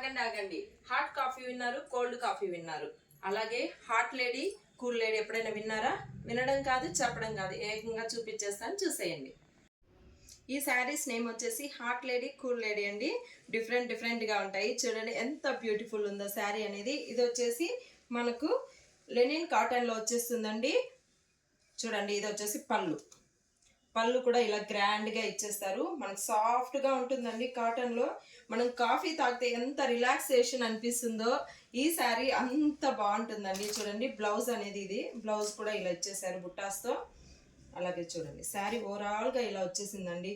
ఆగండి ఆగండి hot coffee విన్నారు, కోల్డ్ కాఫీ విన్నారు. అలాగే హాట్ లేడీ, కూల్ లేడీ ఎప్పుడైనా విన్నారా? వినడం కాదు, చెప్పడం కాదు, ఏకంగా చూపించేస్తాను, చూసేయండి. ఈ శారీస్ నేమ్ వచ్చేసి హాట్ లేడీ, కూల్ లేడీ అండి. డిఫరెంట్గా ఉంటాయి. చూడండి ఎంత బ్యూటిఫుల్ ఉందో శారీ అనేది. ఇది వచ్చేసి మనకు లెనిన్ కాటన్లో వచ్చేస్తుందండి. చూడండి, ఇది వచ్చేసి పళ్ళు కూడా ఇలా గ్రాండ్గా ఇచ్చేస్తారు. మనకు సాఫ్ట్గా ఉంటుందండి కాటన్లో. మనం కాఫీ తాగితే ఎంత రిలాక్సేషన్ అనిపిస్తుందో ఈ శారీ అంత బాగుంటుందండి. చూడండి, బ్లౌజ్ అనేది ఇది బ్లౌజ్ కూడా ఇలా ఇచ్చేసారు బుట్టాస్తో. అలాగే చూడండి, శారీ ఓవరాల్గా ఇలా వచ్చేసిందండి.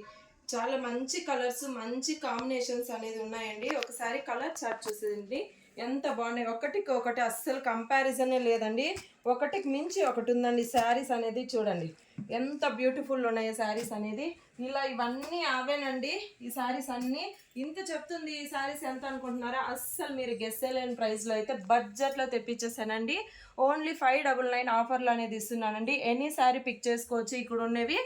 చాలా మంచి కలర్స్, మంచి కాంబినేషన్స్ అనేది ఉన్నాయండి. ఒకసారి కలర్ చార్ట్ చూసేయండి, ఎంత బాగున్నాయి. ఒకటికి ఒకటి అస్సలు కంపారిజనే లేదండి. ఒకటికి మించి ఒకటి ఉందండి శారీస్ అనేది. చూడండి ఎంత బ్యూటిఫుల్ ఉన్నాయో శారీస్ అనేది. ఇలా ఇవన్నీ ఆవేనండి. ఈ శారీస్ అన్నీ ఇంత చెప్తుంది. ఈ శారీస్ ఎంత అనుకుంటున్నారా? అస్సలు మీరు గెస్ చేయలేని ప్రైస్లో అయితే బడ్జెట్లో తెప్పించేసానండి. ఓన్లీ 599 ఆఫర్లు అనేది ఇస్తున్నానండి. ఎనీ శారీ పిక్ చేసుకోవచ్చు. ఇక్కడ ఉన్నవి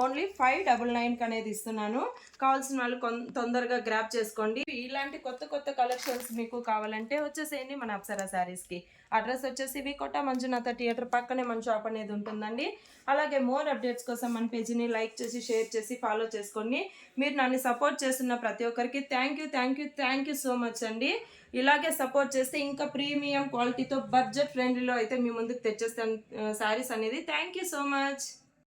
ఓన్లీ 599 అనేది ఇస్తున్నాను. కావాల్సిన వాళ్ళు తొందరగా గ్రాప్ చేసుకోండి. ఇలాంటి కొత్త కలెక్షన్స్ మీకు కావాలంటే వచ్చేసేయండి మన అప్సరా శారీస్కి. అడ్రస్ వచ్చేసి వికోట మంజునాథ థియేటర్ పక్కనే మన షాప్ అనేది ఉంటుందండి. అలాగే మోర్ అప్డేట్స్ కోసం మన పేజీని లైక్ చేసి, షేర్ చేసి, ఫాలో చేసుకోండి. మీరు నన్ను సపోర్ట్ చేస్తున్న ప్రతి ఒక్కరికి థ్యాంక్ యూ సో మచ్ అండి. ఇలాగే సపోర్ట్ చేస్తే ఇంకా ప్రీమియం క్వాలిటీతో బడ్జెట్ ఫ్రెండ్లీలో అయితే మీ ముందుకు తెచ్చేస్తాను శారీస్ అనేది. Thank you so much.